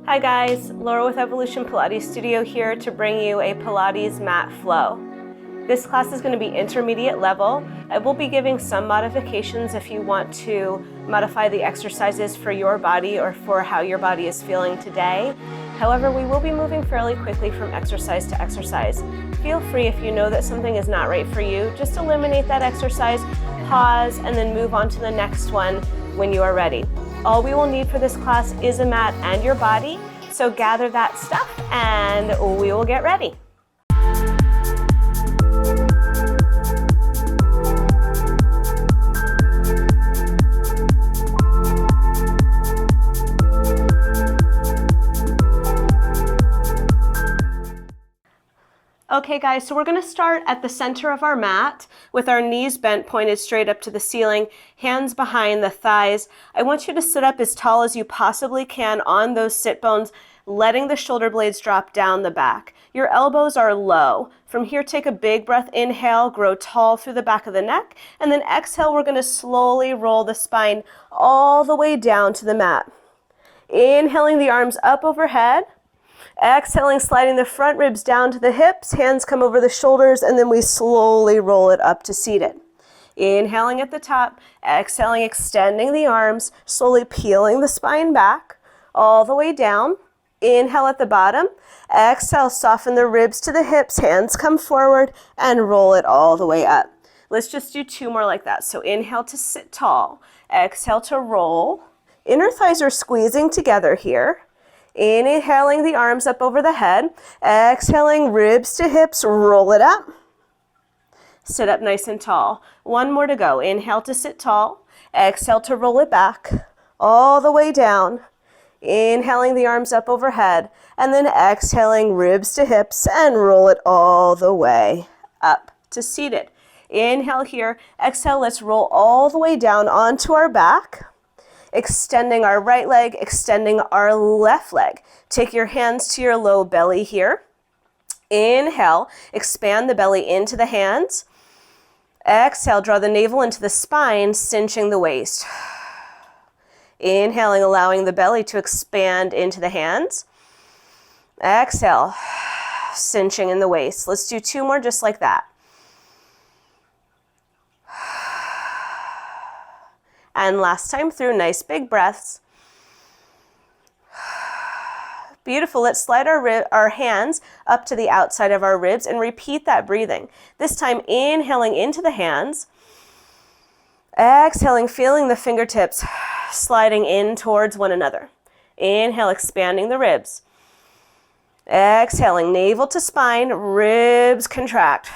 Hi guys, Laura with Evolution Pilates Studio here to bring you a Pilates mat flow. This class is going to be intermediate level. I will be giving some modifications if you want to modify the exercises for your body or for how your body is feeling today. However, we will be moving fairly quickly from exercise to exercise. Feel free, if you know that something is not right for you, just eliminate that exercise, pause, and then move on to the next one when you are ready. All we will need for this class is a mat and your body, so gather that stuff and we will get ready. Okay guys, so we're going to start at the center of our mat with our knees bent, pointed straight up to the ceiling, hands behind the thighs. I want you to sit up as tall as you possibly can on those sit bones, letting the shoulder blades drop down the back. Your elbows are low. From here, take a big breath, inhale, grow tall through the back of the neck, and then exhale, we're going to slowly roll the spine all the way down to the mat. Inhaling the arms up overhead. Exhaling, sliding the front ribs down to the hips, hands come over the shoulders, and then we slowly roll it up to seated. Inhaling at the top, exhaling, extending the arms, slowly peeling the spine back, all the way down. Inhale at the bottom, exhale, soften the ribs to the hips, hands come forward, and roll it all the way up. Let's just do two more like that. So inhale to sit tall, exhale to roll. Inner thighs are squeezing together here. Inhaling the arms up over the head, exhaling ribs to hips, roll it up. Sit up nice and tall. One more to go. Inhale to sit tall, exhale to roll it back, all the way down. Inhaling the arms up overhead, and then exhaling ribs to hips and roll it all the way up to seated. Inhale here, exhale, let's roll all the way down onto our back. Extending our right leg, extending our left leg. Take your hands to your low belly here. Inhale, expand the belly into the hands. Exhale, draw the navel into the spine, cinching the waist. Inhaling, allowing the belly to expand into the hands. Exhale, cinching in the waist. Let's do two more just like that. And last time through, nice big breaths. Beautiful. Let's slide our hands up to the outside of our ribs and repeat that breathing. This time inhaling into the hands. Exhaling, feeling the fingertips sliding in towards one another. Inhale, expanding the ribs. Exhaling, navel to spine, ribs contract.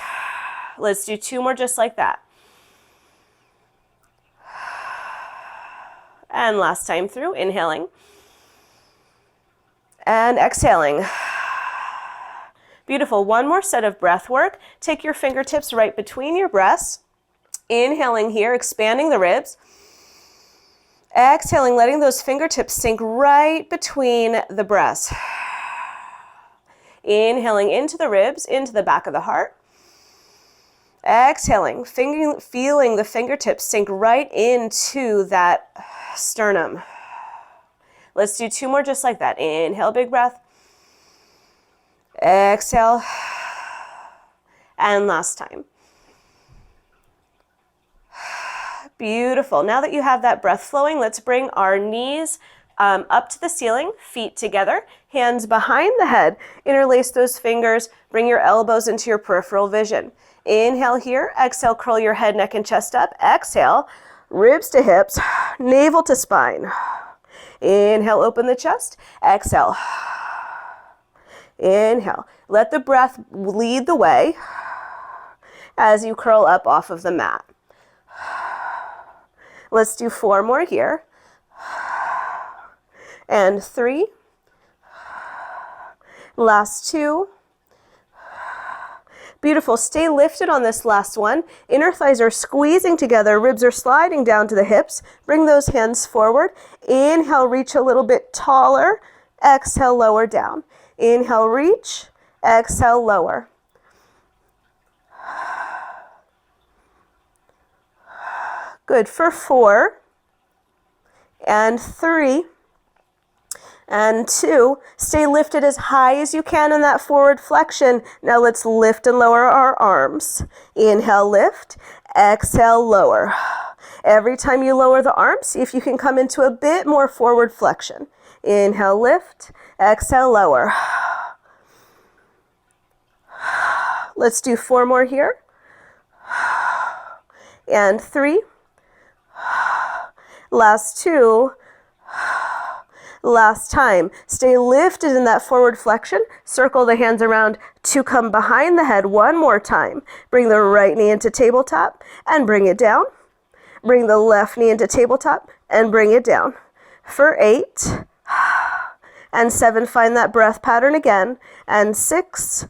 Let's do two more just like that. And last time through, inhaling and exhaling. Beautiful. One more set of breath work. Take your fingertips right between your breasts. Inhaling here, expanding the ribs. Exhaling, letting those fingertips sink right between the breasts. Inhaling into the ribs, into the back of the heart. Exhaling, feeling the fingertips sink right into that sternum. Let's do two more just like that. Inhale, big breath. Exhale. And last time. Beautiful. Now that you have that breath flowing, let's bring our knees up to the ceiling, feet together, hands behind the head. Interlace those fingers. Bring your elbows into your peripheral vision. Inhale here, exhale, curl your head, neck, and chest up. Exhale, ribs to hips, navel to spine. Inhale, open the chest. Exhale. Inhale. Let the breath lead the way as you curl up off of the mat. Let's do four more here. And three. Last two. Beautiful. Stay lifted on this last one. Inner thighs are squeezing together. Ribs are sliding down to the hips. Bring those hands forward. Inhale, reach a little bit taller. Exhale, lower down. Inhale, reach. Exhale, lower. Good for 4 and 3 and 2. Stay lifted as high as you can in that forward flexion. Now let's lift and lower our arms. Inhale, lift. Exhale, lower. Every time you lower the arms, see if you can come into a bit more forward flexion. Inhale, lift. Exhale, lower. Let's do 4 more here. And 3. Last 2. Last time. Stay lifted in that forward flexion. Circle the hands around to come behind the head one more time. Bring the right knee into tabletop and bring it down. Bring the left knee into tabletop and bring it down. For 8. And 7, find that breath pattern again. And 6.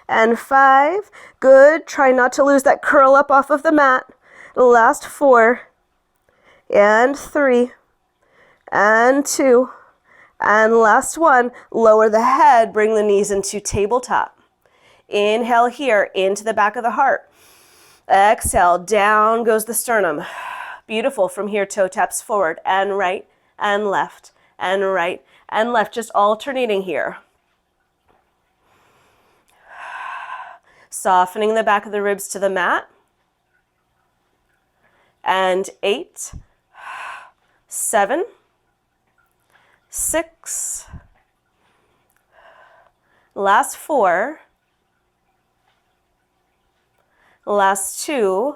And 5. Good. Try not to lose that curl up off of the mat. Last 4. And 3. And 2. And last 1. Lower the head. Bring the knees into tabletop. Inhale here into the back of the heart. Exhale. Down goes the sternum. Beautiful. From here, toe taps forward and right and left and right and left. Just alternating here. Softening the back of the ribs to the mat. And 8, 7, 6, last 4, last 2,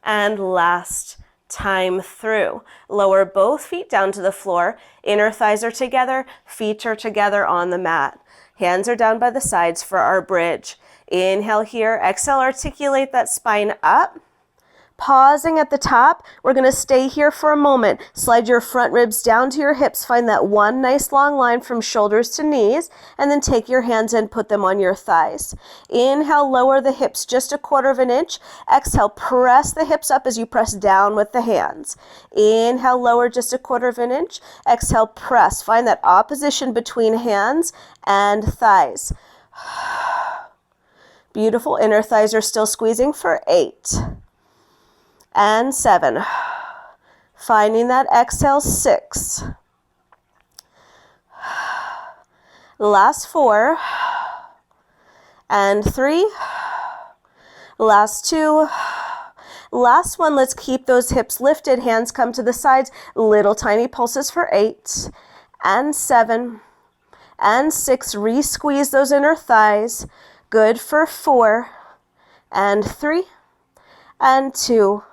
and last time through. Lower both feet down to the floor. Inner thighs are together, feet are together on the mat. Hands are down by the sides for our bridge. Inhale here, exhale, articulate that spine up. Pausing at the top, we're going to stay here for a moment. Slide your front ribs down to your hips. Find that one nice long line from shoulders to knees, and then take your hands and put them on your thighs. Inhale, lower the hips just 1/4 inch. Exhale, press the hips up as you press down with the hands. Inhale, lower just 1/4 inch. Exhale, press. Find that opposition between hands and thighs. Beautiful. Inner thighs are still squeezing for 8. And 7. Finding that exhale, 6. Last 4. And 3. Last 2. Last 1, let's keep those hips lifted. Hands come to the sides. Little tiny pulses for 8. And 7. And 6. Re-squeeze those inner thighs. Good for 4. And 3. And 2.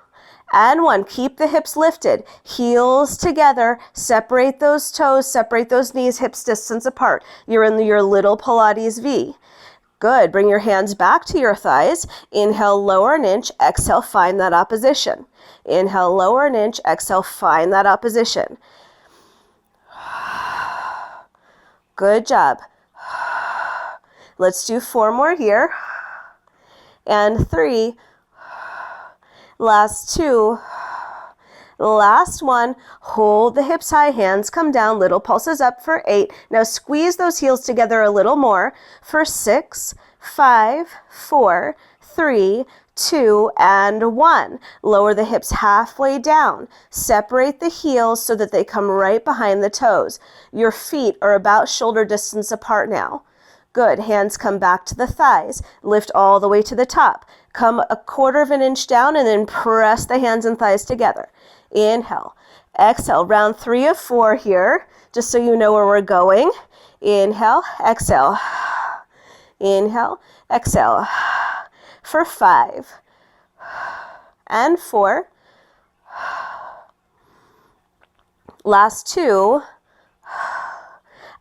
And 1, keep the hips lifted, heels together, separate those toes, separate those knees, hips distance apart. You're in your little Pilates V. Good, bring your hands back to your thighs. Inhale, lower an inch, exhale, find that opposition. Inhale, lower an inch, exhale, find that opposition. Good job. Let's do 4 more here. And 3. Last 2, last 1, hold the hips high, hands come down, little pulses up for 8. Now squeeze those heels together a little more for 6, 5, 4, 3, 2, and 1. Lower the hips halfway down. Separate the heels so that they come right behind the toes. Your feet are about shoulder distance apart now. Good, hands come back to the thighs. Lift all the way to the top. Come 1/4 inch down and then press the hands and thighs together. Inhale, exhale, round 3 of 4 here, just so you know where we're going. Inhale, exhale. Inhale, exhale. For 5 and 4. Last 2.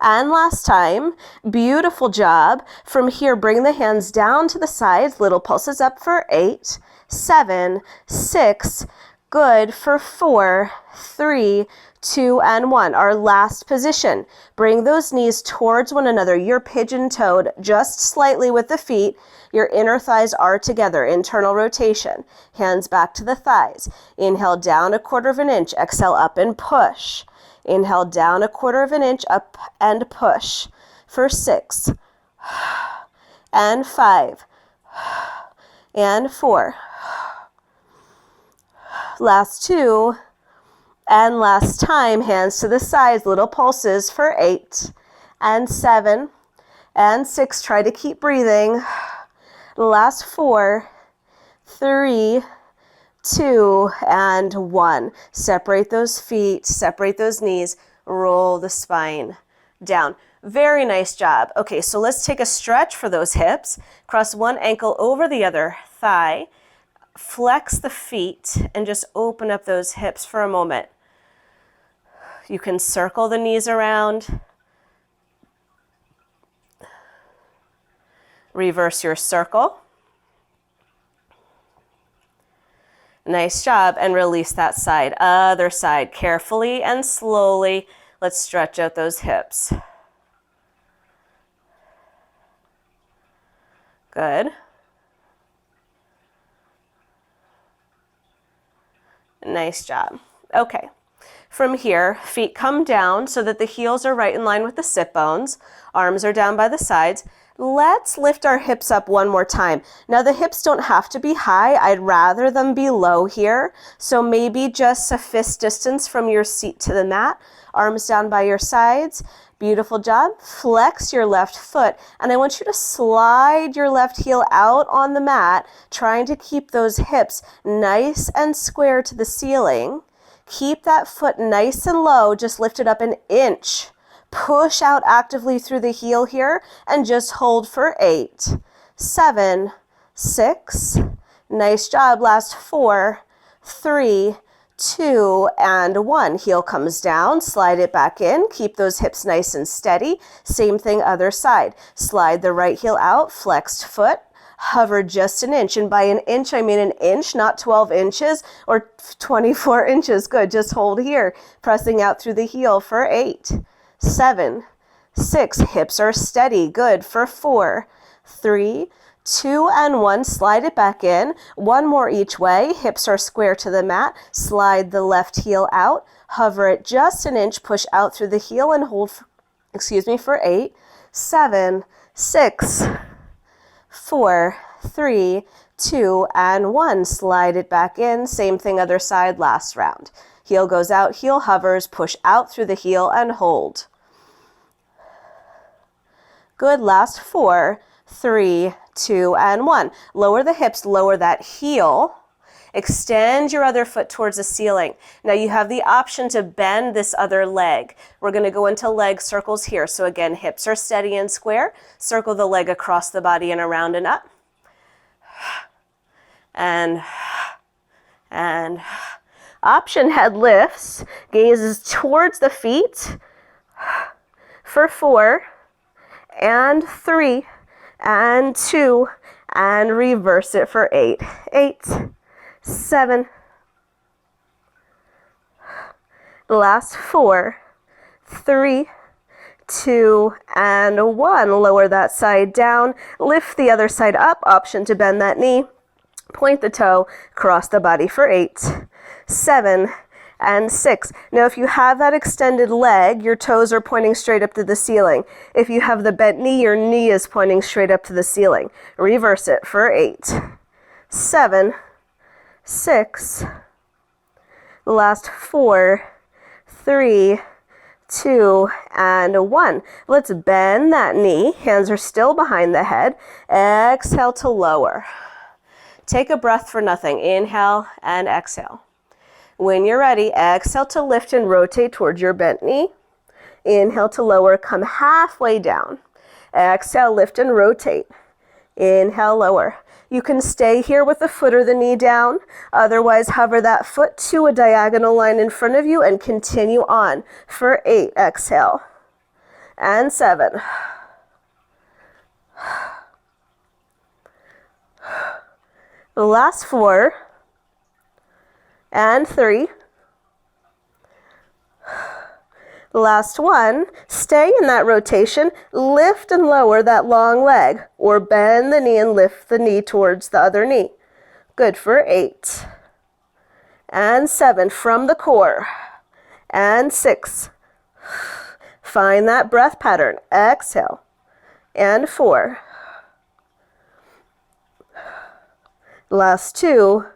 And last time. Beautiful job. From here, bring the hands down to the sides. Little pulses up for 8, 7, 6. Good for 4, 3, 2, and 1. Our last position. Bring those knees towards one another. You're pigeon-toed just slightly with the feet. Your inner thighs are together. Internal rotation. Hands back to the thighs. Inhale down 1/4 inch. Exhale up and push. Inhale down 1/4 inch, up and push for 6 and 5 and 4. Last 2, And last time, hands to the sides, little pulses for 8 and 7 and 6. Try to keep breathing. Last 4, 3, 2, and 1. Separate those feet, separate those knees, roll the spine down. Very nice job. Okay, so let's take a stretch for those hips. Cross one ankle over the other thigh. Flex the feet and just open up those hips for a moment. You can circle the knees around. Reverse your circle. Nice job, and release that side. Other side, carefully and slowly. Let's stretch out those hips. Good. Nice job. Okay. From here, feet come down so that the heels are right in line with the sit bones. Arms are down by the sides. Let's lift our hips up one more time. Now the hips don't have to be high. I'd rather them be low here. So maybe just a fist distance from your seat to the mat. Arms down by your sides. Beautiful job. Flex your left foot. And I want you to slide your left heel out on the mat, trying to keep those hips nice and square to the ceiling. Keep that foot nice and low. Just lift it up an inch. Push out actively through the heel here and just hold for 8, 7, 6. Nice job. Last 4, 3, 2, and 1. Heel comes down. Slide it back in. Keep those hips nice and steady. Same thing other side. Slide the right heel out. Flexed foot. Hover just an inch. And by an inch, I mean an inch, not 12 inches or 24 inches. Good. Just hold here. Pressing out through the heel for 8. 7, 6, hips are steady. Good. For 4, 3, 2, and 1. Slide it back in. One more each way. Hips are square to the mat. Slide the left heel out. Hover it just an inch. Push out through the heel and hold, for 8, 7, 6, 4, 3, 2, and 1. Slide it back in. Same thing other side. Last round. Heel goes out. Heel hovers. Push out through the heel and hold. Good. Last 4, 3, 2, and 1. Lower the hips, lower that heel. Extend your other foot towards the ceiling. Now you have the option to bend this other leg. We're going to go into leg circles here. So again, hips are steady and square. Circle the leg across the body and around and up. And option head lifts, gazes towards the feet for 4, and 3, and 2, and reverse it for 8, 8, 7, last 4, 3, 2, and 1. Lower that side down, lift the other side up, option to bend that knee, point the toe, cross the body for 8, 7, and 6. Now if you have that extended leg, your toes are pointing straight up to the ceiling. If you have the bent knee, your knee is pointing straight up to the ceiling. Reverse it for 8, 7, 6, last 4, 3, 2, and 1. Let's bend that knee. Hands are still behind the head. Exhale to lower. Take a breath for nothing. Inhale and exhale. When you're ready, exhale to lift and rotate towards your bent knee. Inhale to lower, come halfway down. Exhale, lift and rotate. Inhale, lower. You can stay here with the foot or the knee down. Otherwise, hover that foot to a diagonal line in front of you and continue on for 8. Exhale. And 7. The last 4. And 3. Last 1. Stay in that rotation. Lift and lower that long leg, or bend the knee and lift the knee towards the other knee. Good for 8. And 7 from the core. And 6. Find that breath pattern. Exhale. And 4. Last 2.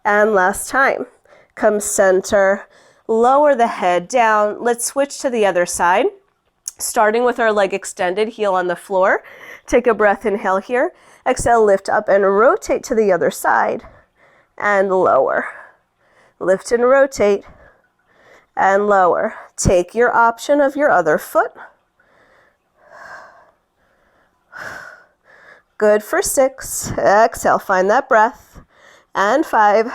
And last time. come center, lower the head down. Let's switch to the other side. Starting with our leg extended, heel on the floor. Take a breath, inhale here. Exhale, lift up and rotate to the other side and lower. Lift and rotate and lower. Take your option of your other foot. Good for 6. Exhale, find that breath. And 5.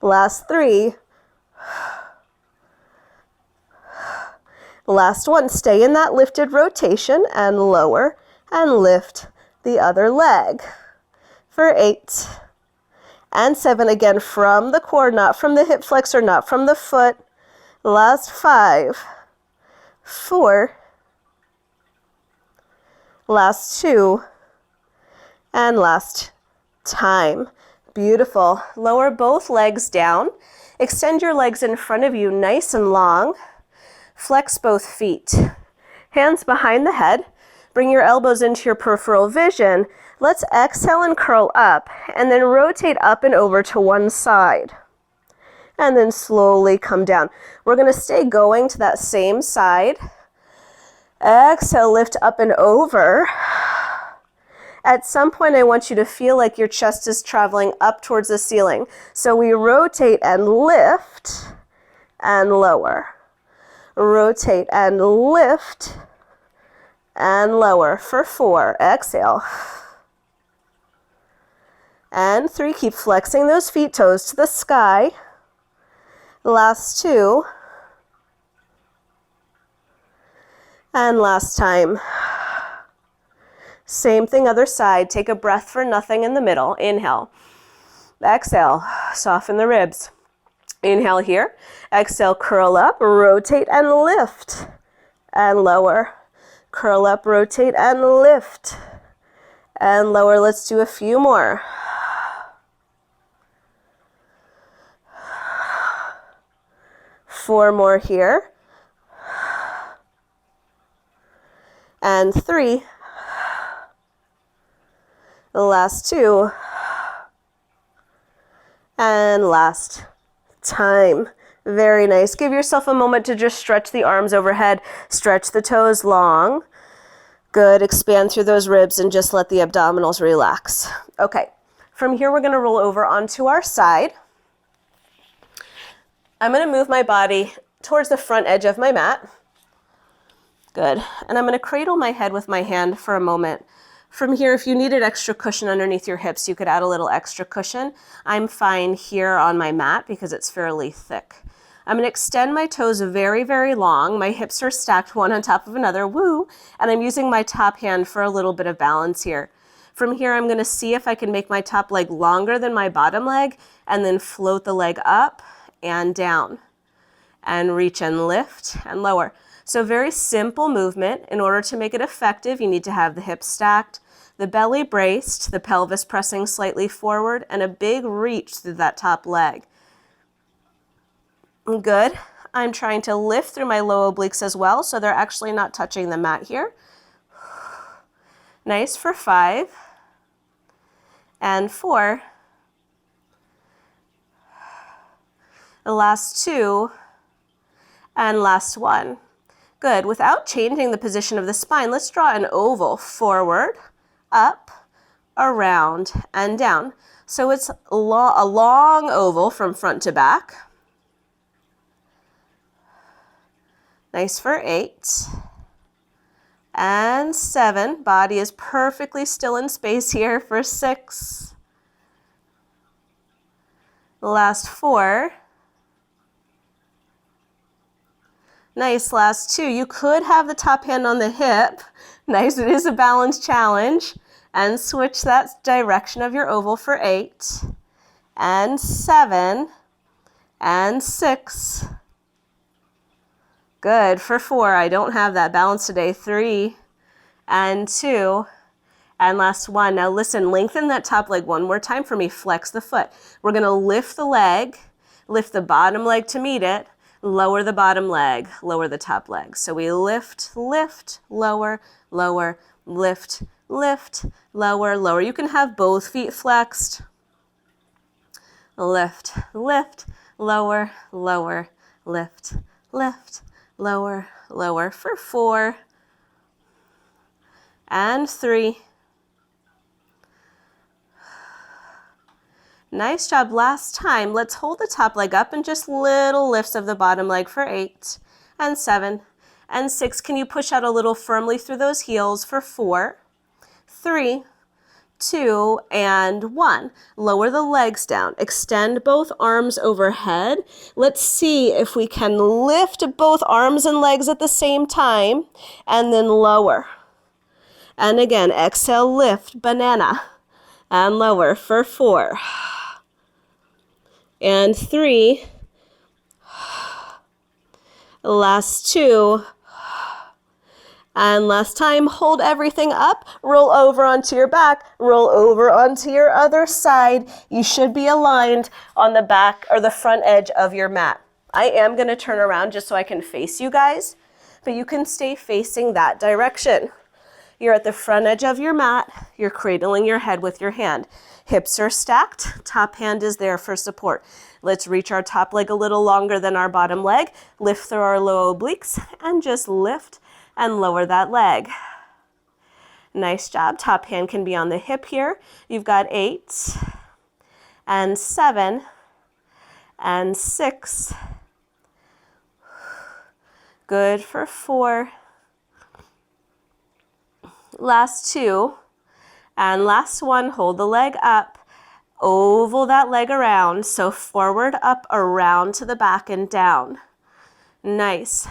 Last 3. Last 1. Stay in that lifted rotation and lower and lift the other leg for 8. And 7. Again, from the core, not from the hip flexor, not from the foot. Last 5. 4. Last 2. And last time. Beautiful. Lower both legs down. Extend your legs in front of you nice and long. Flex both feet. Hands behind the head. Bring your elbows into your peripheral vision. Let's exhale and curl up, and then rotate up and over to one side. And then slowly come down. We're going to stay going to that same side. Exhale, lift up and over. At some point, I want you to feel like your chest is traveling up towards the ceiling. So we rotate and lift and lower. Rotate and lift and lower for 4. Exhale. And 3. Keep flexing those feet, toes to the sky. Last 2. And last time. Same thing, other side. Take a breath for nothing in the middle. Inhale. Exhale. Soften the ribs. Inhale here. Exhale, curl up, rotate and lift. And lower. Curl up, rotate and lift. And lower. Let's do a few more. Four more here. And 3. The last 2. And last time. Very nice. Give yourself a moment to just stretch the arms overhead. Stretch the toes long. Good. Expand through those ribs and just let the abdominals relax. Okay. From here, we're going to roll over onto our side. I'm going to move my body towards the front edge of my mat. Good. And I'm going to cradle my head with my hand for a moment. From here, if you needed extra cushion underneath your hips, you could add a little extra cushion. I'm fine here on my mat because it's fairly thick. I'm going to extend my toes very, very long. My hips are stacked one on top of another. Woo! And I'm using my top hand for a little bit of balance here. From here, I'm going to see if I can make my top leg longer than my bottom leg and then float the leg up and down and reach and lift and lower. So very simple movement. In order to make it effective, you need to have the hips stacked, the belly braced, the pelvis pressing slightly forward, and a big reach through that top leg. Good. I'm trying to lift through my low obliques as well, so they're actually not touching the mat here. Nice for 5 and 4. The last 2 and last 1. Good. Without changing the position of the spine, let's draw an oval forward, up, around, and down. So it's a long oval from front to back. Nice for 8. And 7. Body is perfectly still in space here for 6. The last 4. Nice, last 2. You could have the top hand on the hip. Nice, it is a balance challenge. And switch that direction of your oval for 8. And 7. And 6. Good, for 4. I don't have that balance today. 3. And 2. And last 1. Now listen, lengthen that top leg one more time for me. Flex the foot. We're going to lift the leg, lift the bottom leg to meet it, lower the bottom leg, lower the top leg. So we lift, lift, lower, lower, lift, lift, lower, lower. You can have both feet flexed. lift, lift, lower, lower, lift, lift, lower, lower for 4 and 3. Nice job. Last time. Let's hold the top leg up and just little lifts of the bottom leg for 8 and 7 and 6. Can you push out a little firmly through those heels for 4, 3, 2, and 1. Lower the legs down. Extend both arms overhead. Let's see if we can lift both arms and legs at the same time and then lower. And again, exhale, lift, banana, and lower for 4 and 3. Last 2. And last time, hold everything up, roll over onto your back, roll over onto your other side. You should be aligned on the back or the front edge of your mat. I am going to turn around just so I can face you guys, but you can stay facing that direction. You're at the front edge of your mat. You're cradling your head with your hand. Hips are stacked. Top hand is there for support. Let's reach our top leg a little longer than our bottom leg. Lift through our low obliques and just lift and lower that leg. Nice job. Top hand can be on the hip here. You've got 8 and 7 and 6. Good for 4. Last 2 and last 1. Hold the leg up, oval that leg around, so forward, up, around to the back and down. Nice.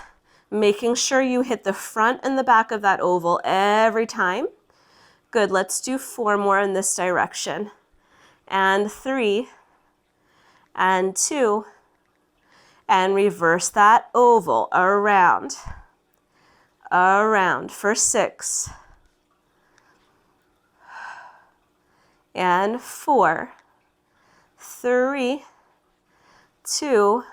Making sure you hit the front and the back of that oval every time. Good. Let's do 4 more in this direction. And 3 and 2 and reverse that oval around for 6 and 4, 3, 2,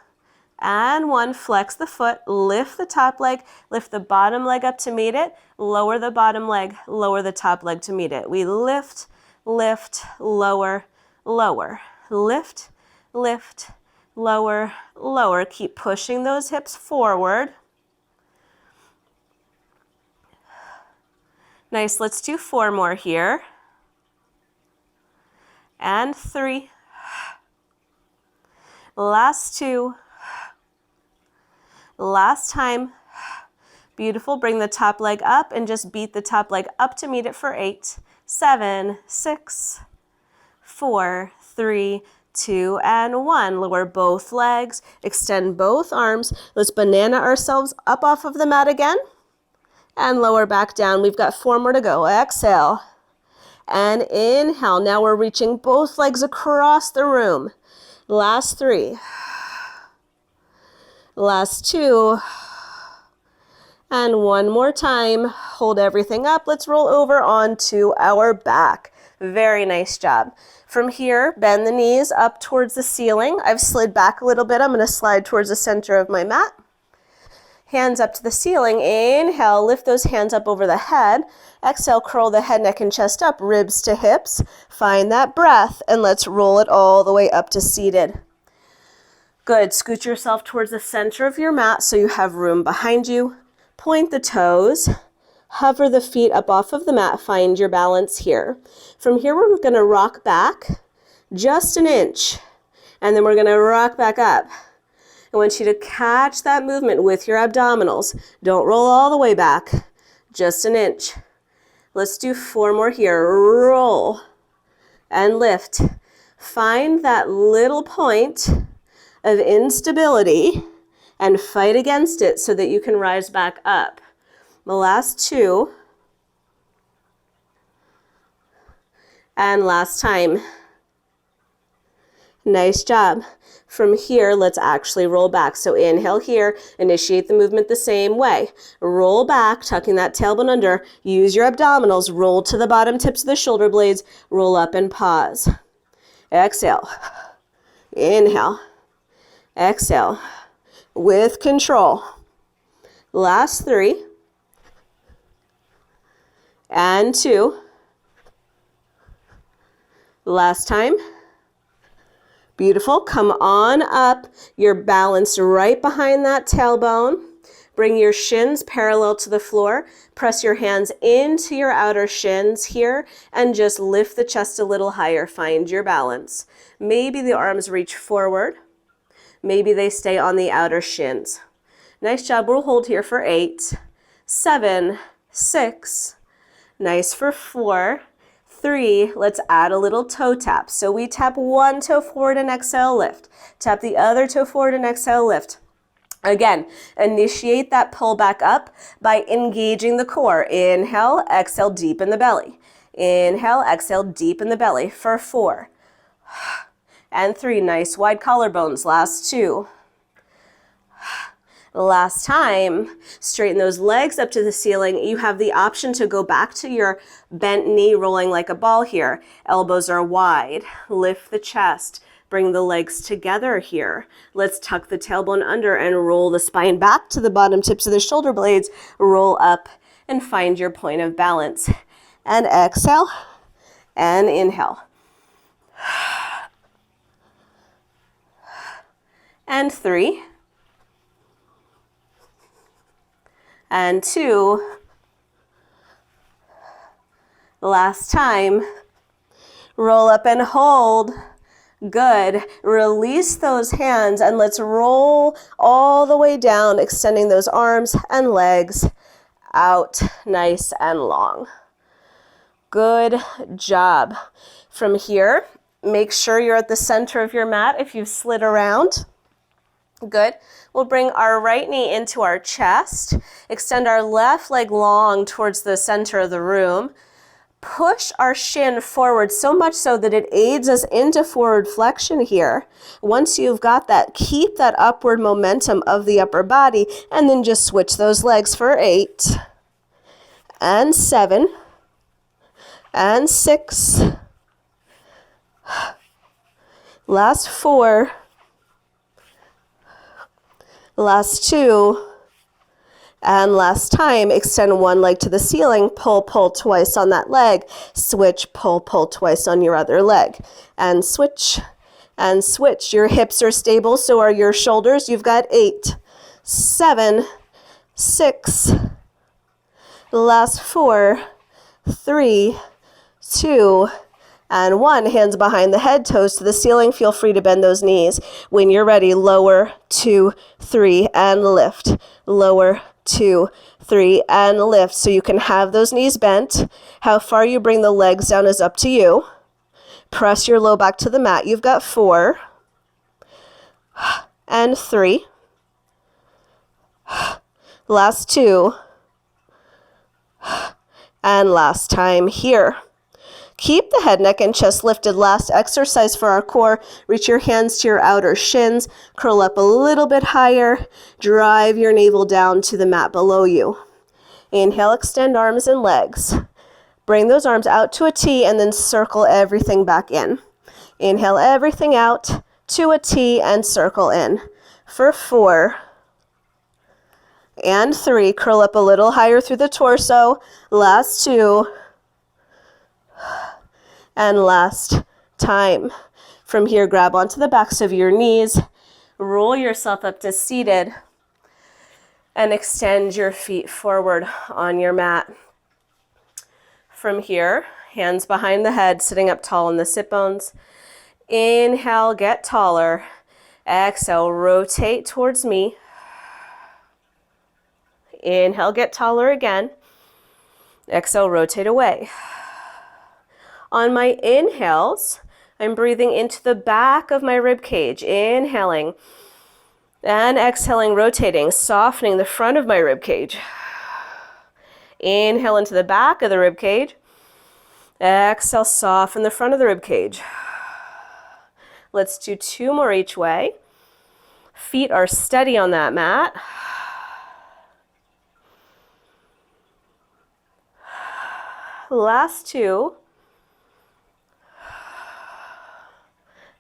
and 1. Flex the foot, lift the top leg, lift the bottom leg up to meet it, lower the bottom leg, lower the top leg to meet it. We lift, lift, lower, lower, lift, lift, lower, lower. Keep pushing those hips forward. Nice. Let's do 4 more here. And 3. Last 2. Last time. Beautiful. Bring the top leg up and just beat the top leg up to meet it for 8, 7, 6, 4, 3, 2, and 1. Lower both legs. Extend both arms. Let's banana ourselves up off of the mat again. And lower back down. We've got 4 more to go. Exhale. And inhale. Now we're reaching both legs across the room. Last 3. Last 2. And 1 more time. Hold everything up. Let's roll over onto our back. Very nice job. From here, bend the knees up towards the ceiling. I've slid back a little bit. I'm going to slide towards the center of my mat. Hands up to the ceiling. Inhale, lift those hands up over the head. Exhale, curl the head, neck, and chest up, ribs to hips. Find that breath, and let's roll it all the way up to seated. Good. Scoot yourself towards the center of your mat so you have room behind you. Point the toes. Hover the feet up off of the mat. Find your balance here. From here, we're going to rock back just an inch, and then we're going to rock back up. I want you to catch that movement with your abdominals. Don't roll all the way back, just an inch. Let's do 4 more here. Roll and lift. Find that little point of instability and fight against it so that you can rise back up. The last 2. And last time. Nice job. From here, let's actually roll back. So inhale here, initiate the movement the same way. Roll back, tucking that tailbone under. Use your abdominals. Roll to the bottom tips of the shoulder blades. Roll up and pause. Exhale. Inhale. Exhale. With control. Last 3. And 2. Last time. Beautiful. Come on up. You're balanced right behind that tailbone. Bring your shins parallel to the floor. Press your hands into your outer shins here and just lift the chest a little higher. Find your balance. Maybe the arms reach forward. Maybe they stay on the outer shins. Nice job. We'll hold here for 8, 7, 6. Nice for 4, 3. Let's add a little toe tap. So we tap one toe forward and exhale, lift. Tap the other toe forward and exhale, lift. Again, initiate that pull back up by engaging the core. Inhale, exhale, deep in the belly. Inhale, exhale, deep in the belly for 4 and 3. Nice wide collarbones. Last 2. Last time. Straighten those legs up to the ceiling. You have the option to go back to your bent knee, rolling like a ball here. Elbows are wide. Lift the chest. Bring the legs together here. Let's tuck the tailbone under and roll the spine back to the bottom tips of the shoulder blades. Roll up and find your point of balance. And exhale and inhale. And 3. And 2. Last time. Roll up and hold. Good. Release those hands and let's roll all the way down, extending those arms and legs out nice and long. Good job. From here, make sure you're at the center of your mat if you've slid around. Good. We'll bring our right knee into our chest. Extend our left leg long towards the center of the room. Push our shin forward so much so that it aids us into forward flexion here. Once you've got that, keep that upward momentum of the upper body and then just switch those legs for 8 and 7 and 6. Last 4. Last 2. And last time, extend one leg to the ceiling, pull, pull twice on that leg, switch, pull, pull twice on your other leg, and switch, and switch. Your hips are stable, so are your shoulders. You've got 8, 7, 6, last 4, 3, 2, and 1. Hands behind the head, toes to the ceiling. Feel free to bend those knees. When you're ready, lower, 2, 3, and lift. Lower, 2, 3, and lift. So you can have those knees bent. How far you bring the legs down is up to you. Press your low back to the mat. You've got 4 and 3. Last 2. And last time here. Keep the head, neck, and chest lifted. Last exercise for our core. Reach your hands to your outer shins. Curl up a little bit higher. Drive your navel down to the mat below you. Inhale, extend arms and legs. Bring those arms out to a T and then circle everything back in. Inhale everything out to a T and circle in. For 4 and 3. Curl up a little higher through the torso. Last 2. And last time. From here, grab onto the backs of your knees, roll yourself up to seated, and extend your feet forward on your mat. From here, hands behind the head, sitting up tall on the sit bones. Inhale, get taller. Exhale, rotate towards me. Inhale, get taller again. Exhale, rotate away. On my inhales, I'm breathing into the back of my rib cage, inhaling and exhaling, rotating, softening the front of my rib cage. Inhale into the back of the rib cage. Exhale, soften the front of the rib cage. Let's do 2 more each way. Feet are steady on that mat. Last 2.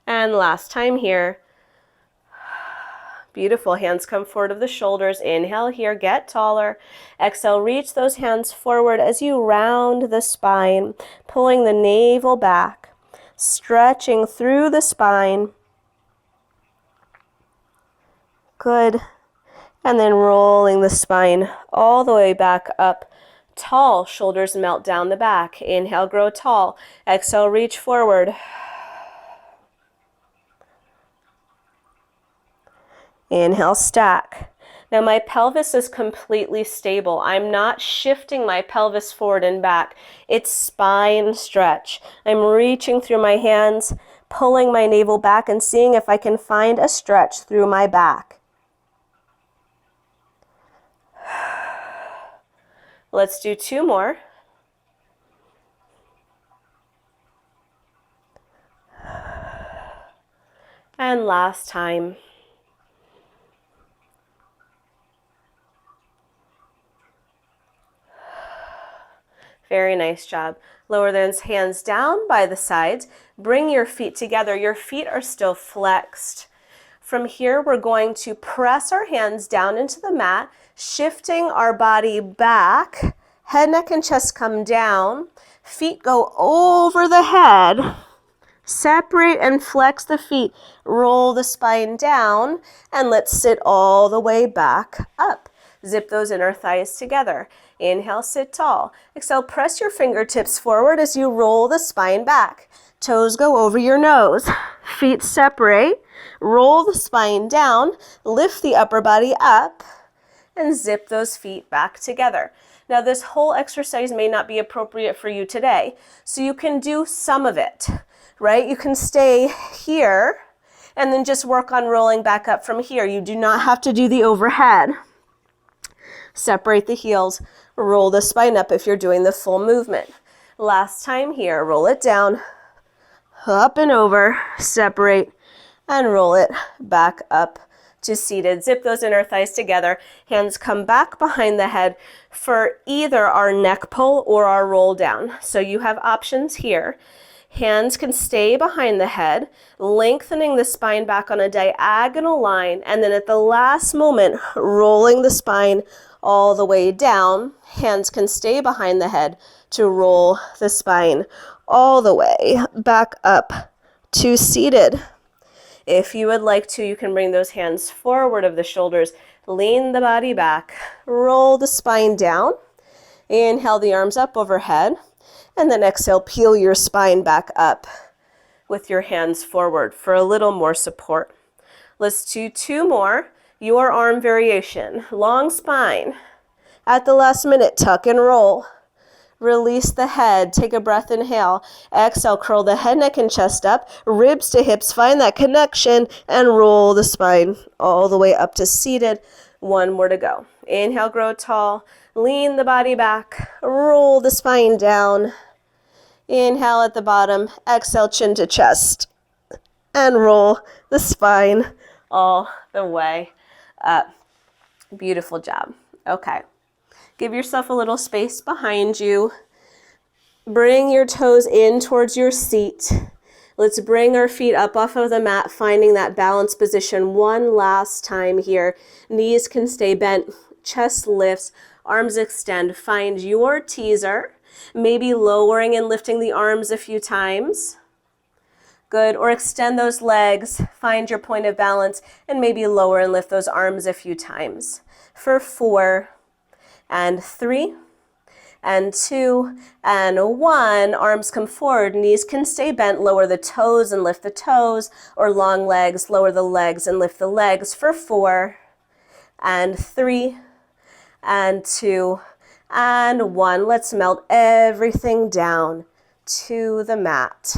And last time here. Beautiful. Hands come forward of the shoulders. Inhale here, get taller. Exhale, reach those hands forward as you round the spine, pulling the navel back, stretching through the spine. Good. And then rolling the spine all the way back up. Tall, shoulders melt down the back. Inhale, grow tall. Exhale, reach forward. Inhale, stack. Now my pelvis is completely stable. I'm not shifting my pelvis forward and back. It's spine stretch. I'm reaching through my hands, pulling my navel back and seeing if I can find a stretch through my back. Let's do 2 more. And last time. Very nice job. Lower those hands down by the sides. Bring your feet together. Your feet are still flexed. From here, we're going to press our hands down into the mat, shifting our body back. Head, neck, and chest come down. Feet go over the head. Separate and flex the feet. Roll the spine down, and let's sit all the way back up. Zip those inner thighs together. Inhale, sit tall. Exhale, press your fingertips forward as you roll the spine back. Toes go over your nose. Feet separate. Roll the spine down. Lift the upper body up. And zip those feet back together. Now, this whole exercise may not be appropriate for you today, so you can do some of it, right? You can stay here and then just work on rolling back up from here. You do not have to do the overhead. Separate the heels. Roll the spine up if you're doing the full movement. Last time here, roll it down, up and over, separate, and roll it back up to seated. Zip those inner thighs together. Hands come back behind the head for either our neck pull or our roll down. So you have options here. Hands can stay behind the head, lengthening the spine back on a diagonal line, and then at the last moment, rolling the spine all the way down. Hands can stay behind the head to roll the spine all the way back up to seated. If you would like to, you can bring those hands forward of the shoulders, lean the body back, roll the spine down. Inhale the arms up overhead, and then exhale, peel your spine back up with your hands forward for a little more support. Let's do 2 more. Your arm variation, long spine. At the last minute, tuck and roll. Release the head, take a breath, inhale. Exhale, curl the head, neck, and chest up. Ribs to hips, find that connection, and roll the spine all the way up to seated. 1 more to go. Inhale, grow tall. Lean the body back. Roll the spine down. Inhale at the bottom. Exhale, chin to chest. And roll the spine all the way up. Beautiful job. Okay. Give yourself a little space behind you. Bring your toes in towards your seat. Let's bring our feet up off of the mat, finding that balance position one last time here. Knees can stay bent, chest lifts, arms extend. Find your teaser, maybe lowering and lifting the arms a few times. Good, or extend those legs, find your point of balance, and maybe lower and lift those arms a few times. For 4, and 3, and 2, and 1. Arms come forward, knees can stay bent, lower the toes and lift the toes, or long legs, lower the legs and lift the legs for 4, and 3, and 2, and 1. Let's melt everything down to the mat.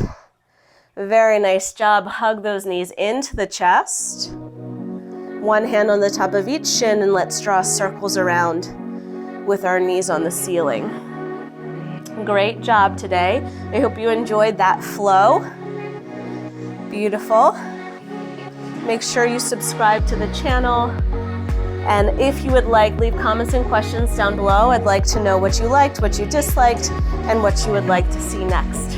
Very nice job. Hug those knees into the chest. One hand on the top of each shin, and let's draw circles around with our knees on the ceiling. Great job today. I hope you enjoyed that flow. Beautiful. Make sure you subscribe to the channel. And if you would like, leave comments and questions down below. I'd like to know what you liked, what you disliked, and what you would like to see next.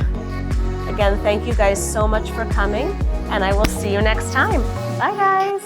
Again, thank you guys so much for coming, and I will see you next time. Bye, guys.